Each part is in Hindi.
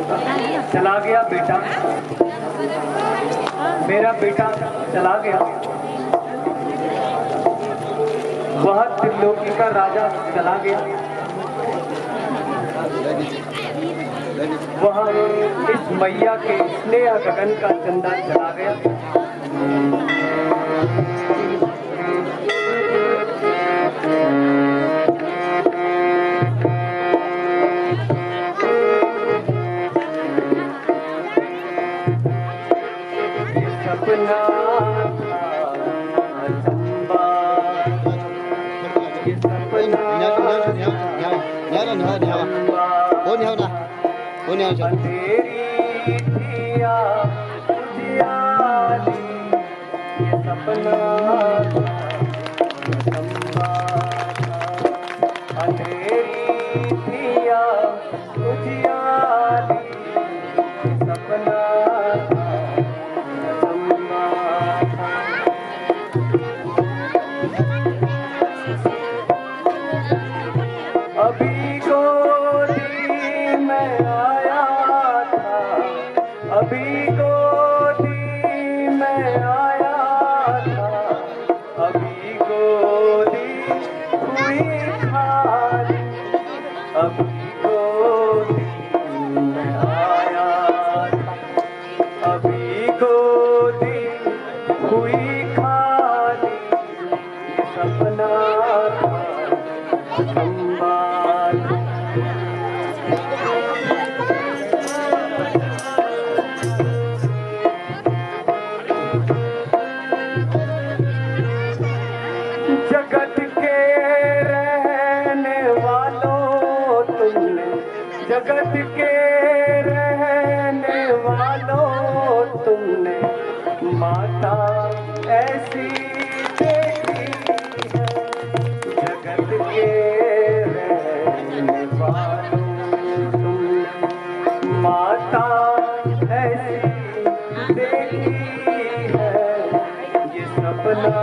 चला गया बेटा, मेरा बेटा चला गया। वह त्रिलोकी का राजा चला गया। वह इस मैया के स्नेह गगन का चंदा चला गया। सपना अंधेरी थिया उजियारी, ये सपना अंधेरी थिया उजियारी, सपना अभी गोदी में आया था, अभी गोदी में आया था, अभी गोदी हुई खाली, अभी गोदी में आया था, अभी गोदी हुई खाली, ये सपना था जगत के रहने वालों तुमने, जगत के रहने वालों तुमने माता ऐसी देखी है, जगत के रहने वालों तुमने माता ऐसी देखी है, ये सपना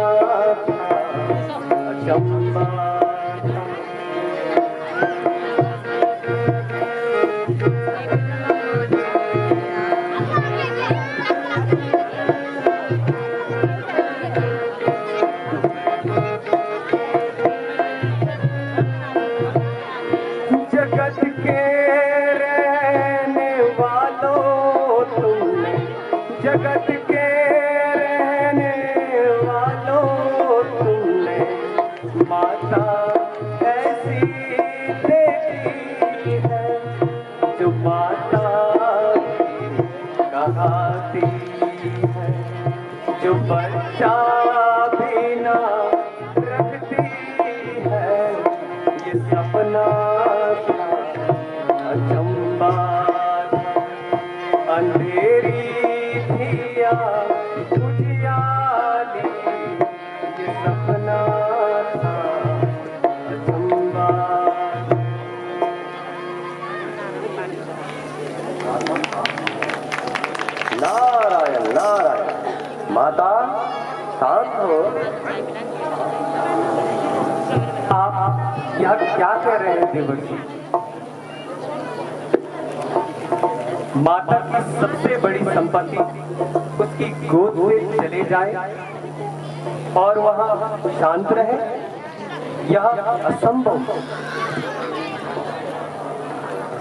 अचंबा जगत के रहने वालों तुमने, जगत के रहने वालों तुमने माता ऐसी देखी है, जो माता कहती है, जो बच्चा भी ना रखती है, ये सपना अचंबा अंधेरी थिया उजियारी, ये सपना था अचंबा। नारायण नारायण। माता शांत हो। आप यह क्या कह रहे हैं देवर्षि? माता की सबसे बड़ी संपत्ति उसकी गोद से चले जाए और वह शांत रहे, यह असंभव।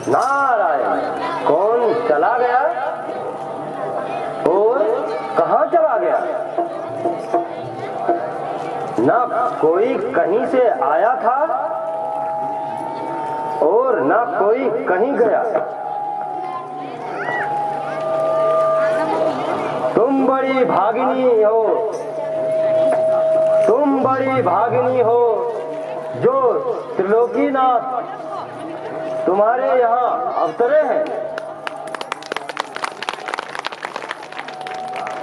नारायण, कौन चला गया और कहाँ चला गया? ना कोई कहीं से आया था और ना कोई कहीं गया। तुम बड़ी भागिनी हो, तुम बड़ी भागिनी हो जो त्रिलोकीनाथ तुम्हारे यहाँ अवतरे हैं।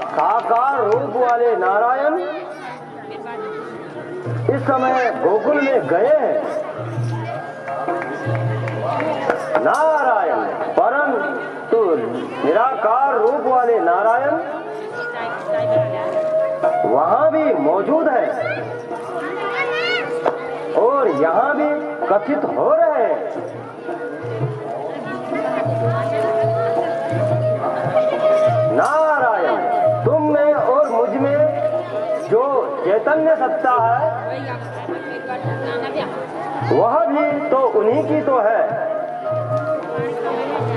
साकार रूप वाले नारायण इस समय गोकुल में गए हैं। नारायण परम तो निराकार रूप वाले नारायण वहां भी मौजूद है और यहाँ भी कथित हो रहे हैं। चैतन्य सत्ता है, वह भी तो उन्हीं की तो है।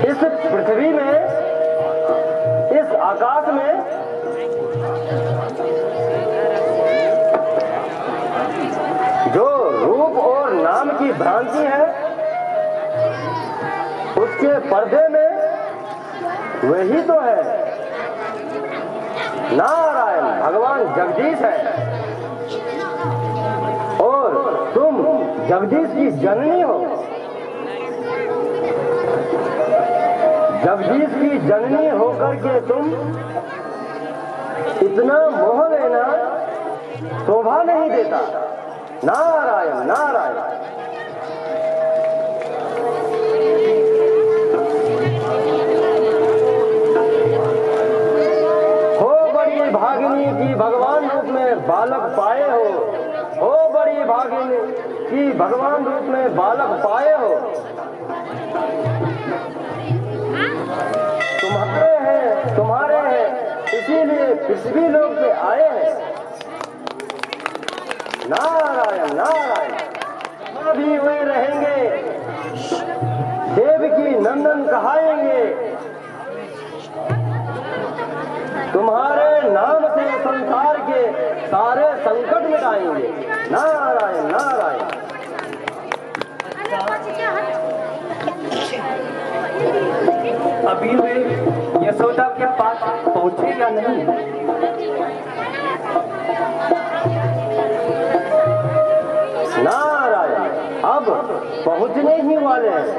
इस पृथ्वी में, इस आकाश में जो रूप और नाम की भ्रांति है, उसके पर्दे में वही तो है। नारायण भगवान जगदीश है और तुम जगदीश की जननी हो। जगदीश की जननी होकर के तुम इतना मोह लेना शोभा नहीं देता। नारायण नारायण। भागिनी की भगवान रूप में बालक पाए हो बड़ी भागिनी की भगवान रूप में बालक पाए हो। तुम्हारे हैं इसीलिए पृथ्वी लोक पे आए हैं। नारायण नारायण। भी वे रहेंगे, देव की नंदन कहाएंगे। तुम्हारे नाम से संसार के सारे संकट मिटाएंगे। नारायण नारायण। अभी वे यशोदा के पास पहुंचे या नहीं? नारायण अब पहुंचने ही वाले हैं।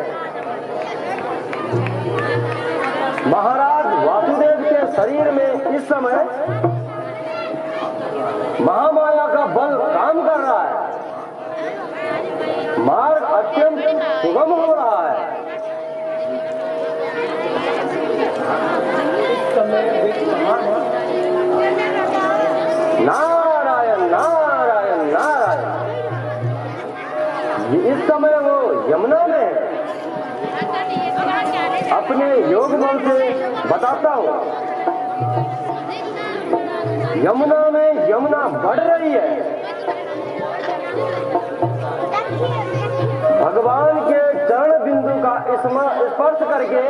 महाराज वासुदेव के शरीर में इस समय महामाया का बल काम कर रहा है। मार्ग अत्यंत सुगम हो रहा है। इस समय वे कहाँ हैं? नारायण नारायण नारायण। इस समय वो यमुना में है। अपने योग बल से बताता हूँ। यमुना में यमुना बढ़ रही है। भगवान के चरण बिंदु का स्पर्श करके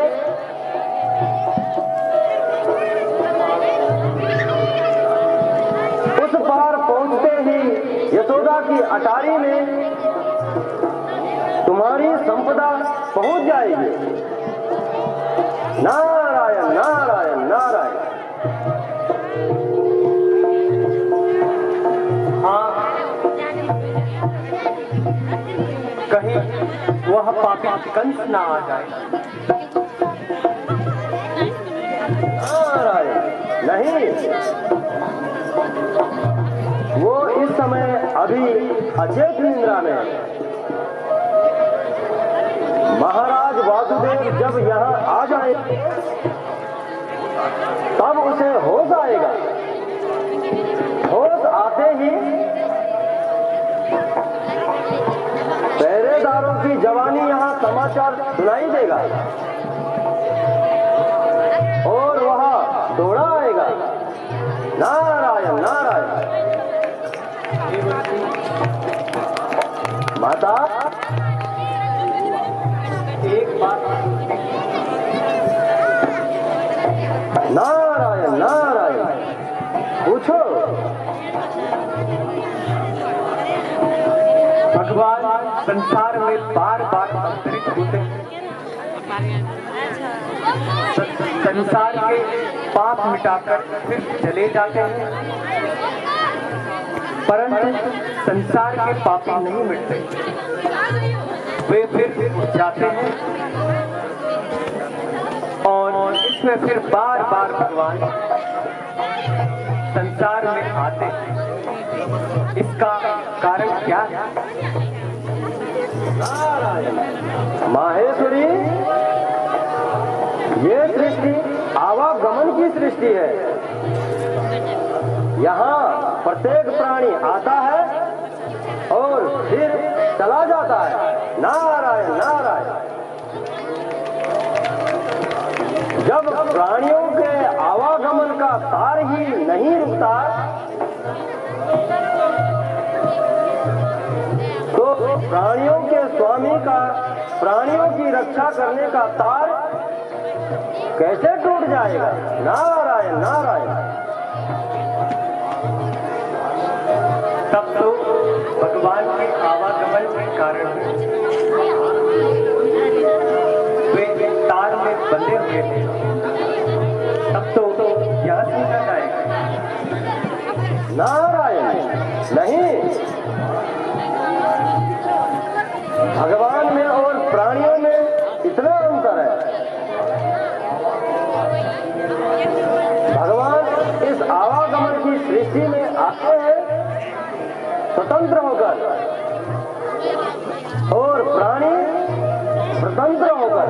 उस पार पहुंचते ही यशोदा की अटारी में तुम्हारी संपदा पहुंच जाएगी। नारायण नारायण नारायण। हाँ, कहीं वह पापी कंस ना आ जाए। नारायण नहीं, वो इस समय अभी अचेत निद्रा में है। महाराज वासुदेव जब यहाँ आ जाए तब उसे होश आएगा। होश आते ही पहरेदारों की जवानी यहाँ समाचार सुनाई देगा और वह दौड़ा आएगा। नारायण नारायण। माता एक बात। नारायण नारायण पूछो। भगवान संसार में बार बार अवतरित होते हैं। संसार के पाप मिटाकर फिर चले जाते हैं, परंतु संसार के पापी नहीं मिटते। वे फिर जाते हैं और इसमें फिर बार बार भगवान संसार में आते हैं। इसका कारण क्या है? माहेश्वरी, ये सृष्टि आवागमन की सृष्टि है। यहाँ प्रत्येक प्राणी आता है और फिर चला जाता है। नारायण नारायण। जब प्राणियों के आवागमन का तार ही नहीं रुकता प्राणियों के स्वामी का प्राणियों की रक्षा करने का तार कैसे टूट जाएगा? नारायण नारायण। तब तो भगवान के आवागमन के कारण वे तार में बंधे हुए थे। तब तो यहाँ से निकल जाएगा। नारायण नहीं, भगवान में और प्राणियों में इतना अंतर है। भगवान इस आवागमन की सृष्टि में आते हैं स्वतंत्र होकर और प्राणी स्वतंत्र होकर।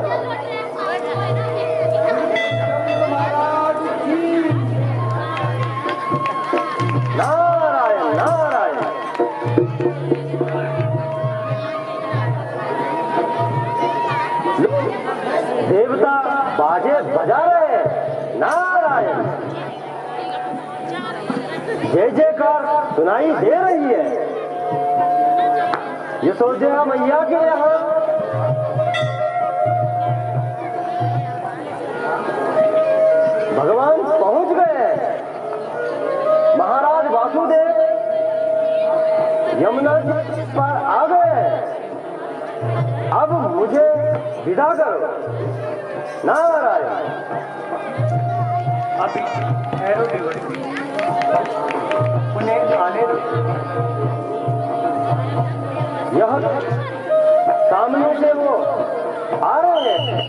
नारायण नारायण। देवता बाजे बजा रहे हैं। नारायण। जय जयकार सुनाई दे रही है। यशोदा मैया के यहाँ भगवान पहुंच गए। महाराज वासुदेव यमुना जी पर आ गए। अब मुझे विदा करो। नारायण। अभी ठहरो देवर्षि, उन्हें आने दो। यह सामने से वो आ रहे हैं।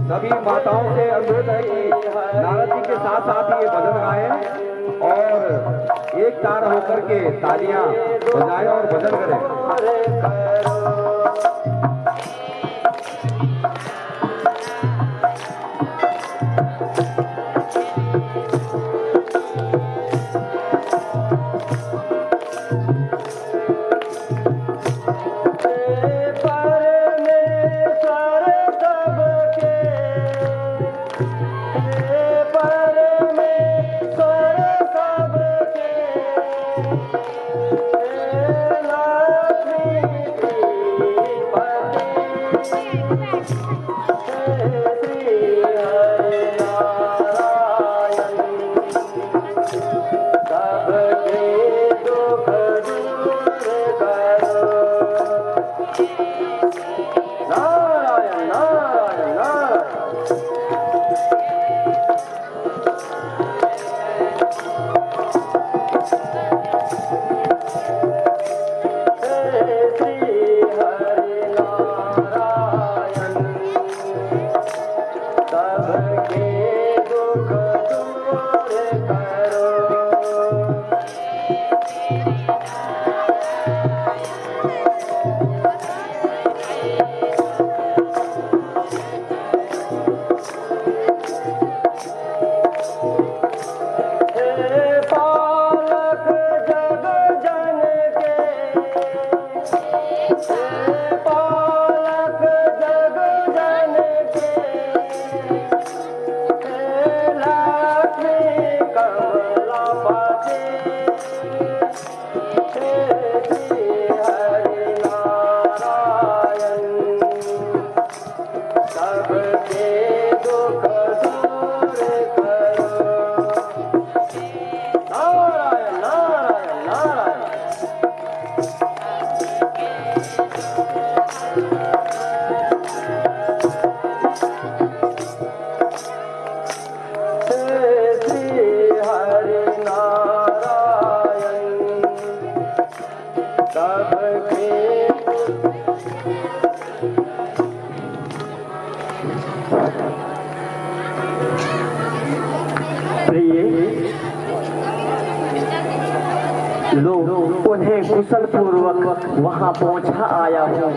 सभी माताओं से अनुरोध है कि नारद जी के साथ साथ ये भजन गाएं और एक तार होकर के तालियां बजाएं और भजन करें। प्रिय, लो उन्हें कुशल पूर्वक वहां पहुंचा आया हूं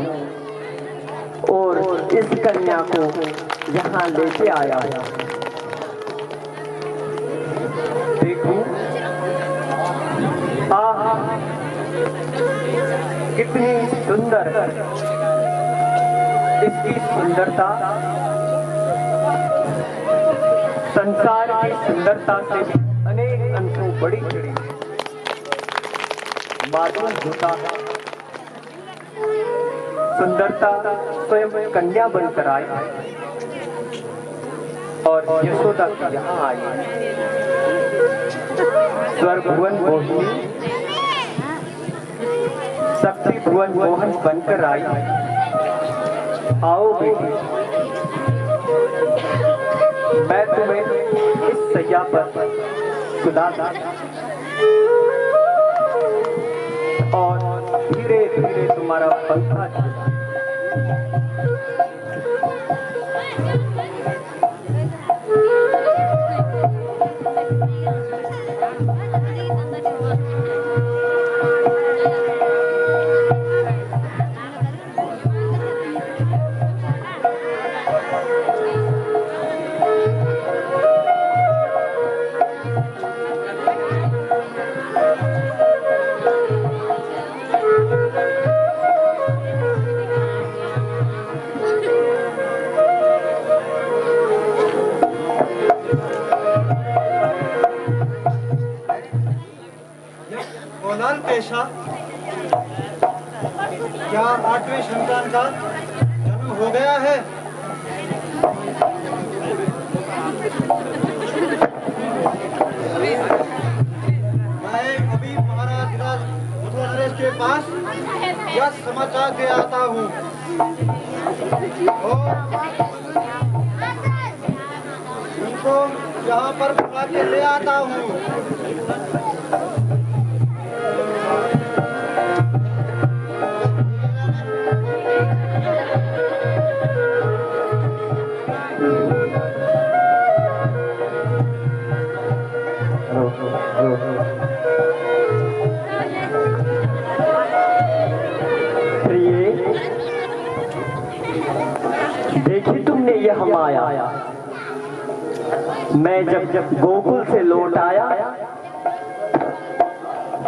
और इस कन्या को यहाँ लेके आया हूं। देखो, आहा, कितनी सुंदर इसकी सुंदरता संसार की सुंदरता से अनेक अंशों बड़ी चढ़ी मालूम होता है। सुंदरता स्वयं कन्या बनकर आई और यशोदा यहाँ आई। स्वर्ग भुवन मोहिनी शक्ति भुवन मोहन बनकर आई। आओ बेटी, मैं तुम्हें इस सैया पर सुला और धीरे धीरे तुम्हारा पंखा पेशा क्या 8वें संतान का जन्म हो गया है? मैं अभी महाराज नरेश के पास यह समाचार दे आता हूँ और उनको यहाँ पर बुला के ले आता हूँ। देखी तुमने यह माया, मैं जब गोकुल से लौट आया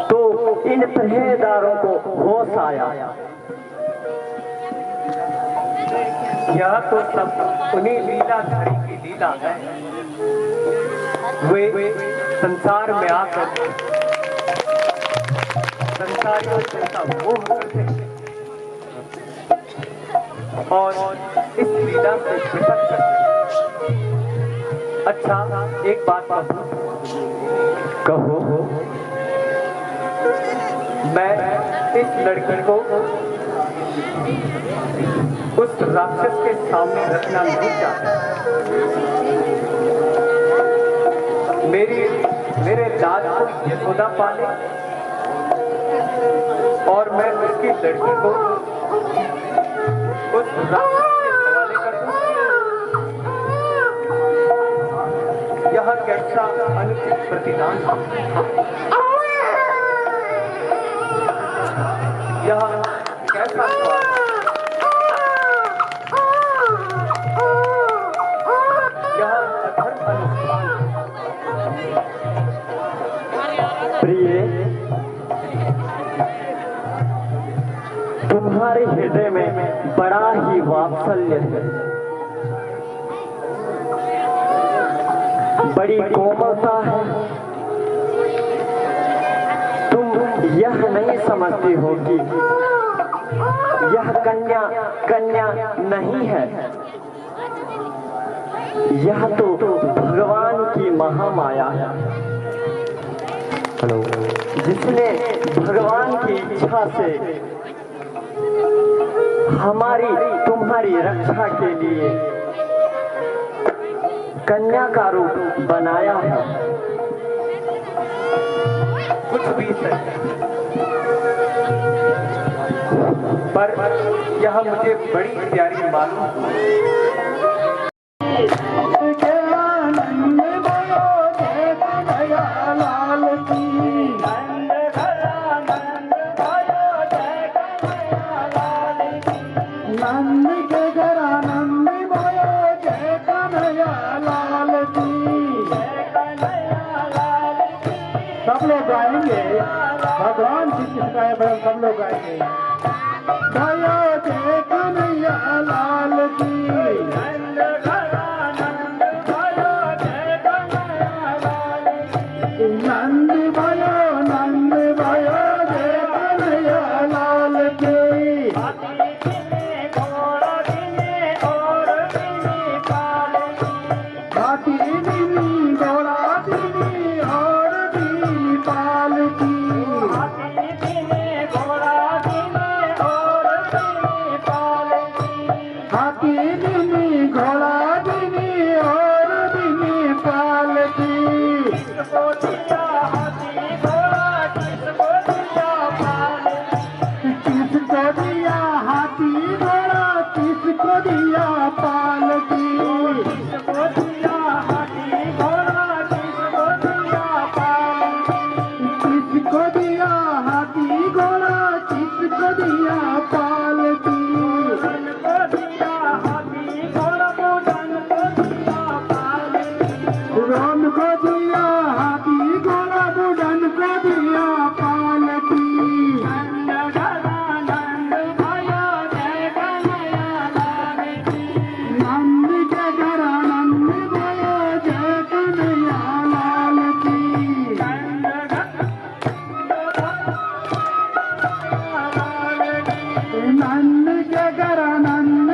तो इन पहरेदारों को होश आया। यह तो सब उन्हीं लीलाधारी की लीला है। वे संसार में आकर संसारियों से मोह करते हैं और इस लीला से विपत करते हैं। अच्छा, एक बात कहो, मैं इस लड़की को उस राक्षस के सामने रखना नहीं चाहता। मेरे दाद को यशोदा पाले और मैं उसकी लड़की को उस राक्षस के हवाले कर दूं। यह कैसा अनुचित प्रतिदान है? यह कैसा स्वाद है? यह अधर्म अनुष्ठान है। प्रिय, तुम्हारे हृदय में बड़ा ही वात्सल्य है, बड़ी कोमलता है। तुम यह नहीं समझती हो कि यह कन्या नहीं है। यह तो भगवान की महामाया है, जिसने भगवान की इच्छा से तुम्हारी रक्षा के लिए कन्या का रूप बनाया है। कुछ भी सही पर यह मुझे बड़ी प्यारी मालूम हुई। सब लोग गाएंगे, भगवान श्री कृष्ण का है भजन सब लोग गाएंगे। भयो जय कन्हैया लाल की, नंद भयो जय कन्हैया लाल की, नंद भयो जय कन्हैया लाल की। हाथी दिनी घोड़ा दिनी और दिनी पाल की, हाथी दिनी घोड़ा दिनी और दिनी पाल की, हाथी दिनी घोड़ा दिनी और दिनी पाल की। किसको दिया हाथी घोड़ा किसको दिया पाल, किसको दिया हाथी घोड़ा किसको दिया पाल की, किसको दिया हाथी घोड़ा किसको दिया पाल, किसको दिया हाथी घोड़ा किसको दिया पाल की, को दिया हाथी घोड़ा बुढ़न को दिया पाल की, रोन को दिया हाथी घोड़ा बुढ़न को दिया पाल की। नंद भयो जय कन्हैया लाल की, नंद के घर नंद भयो जय कन्हैया लाल की, नंद के घर नंद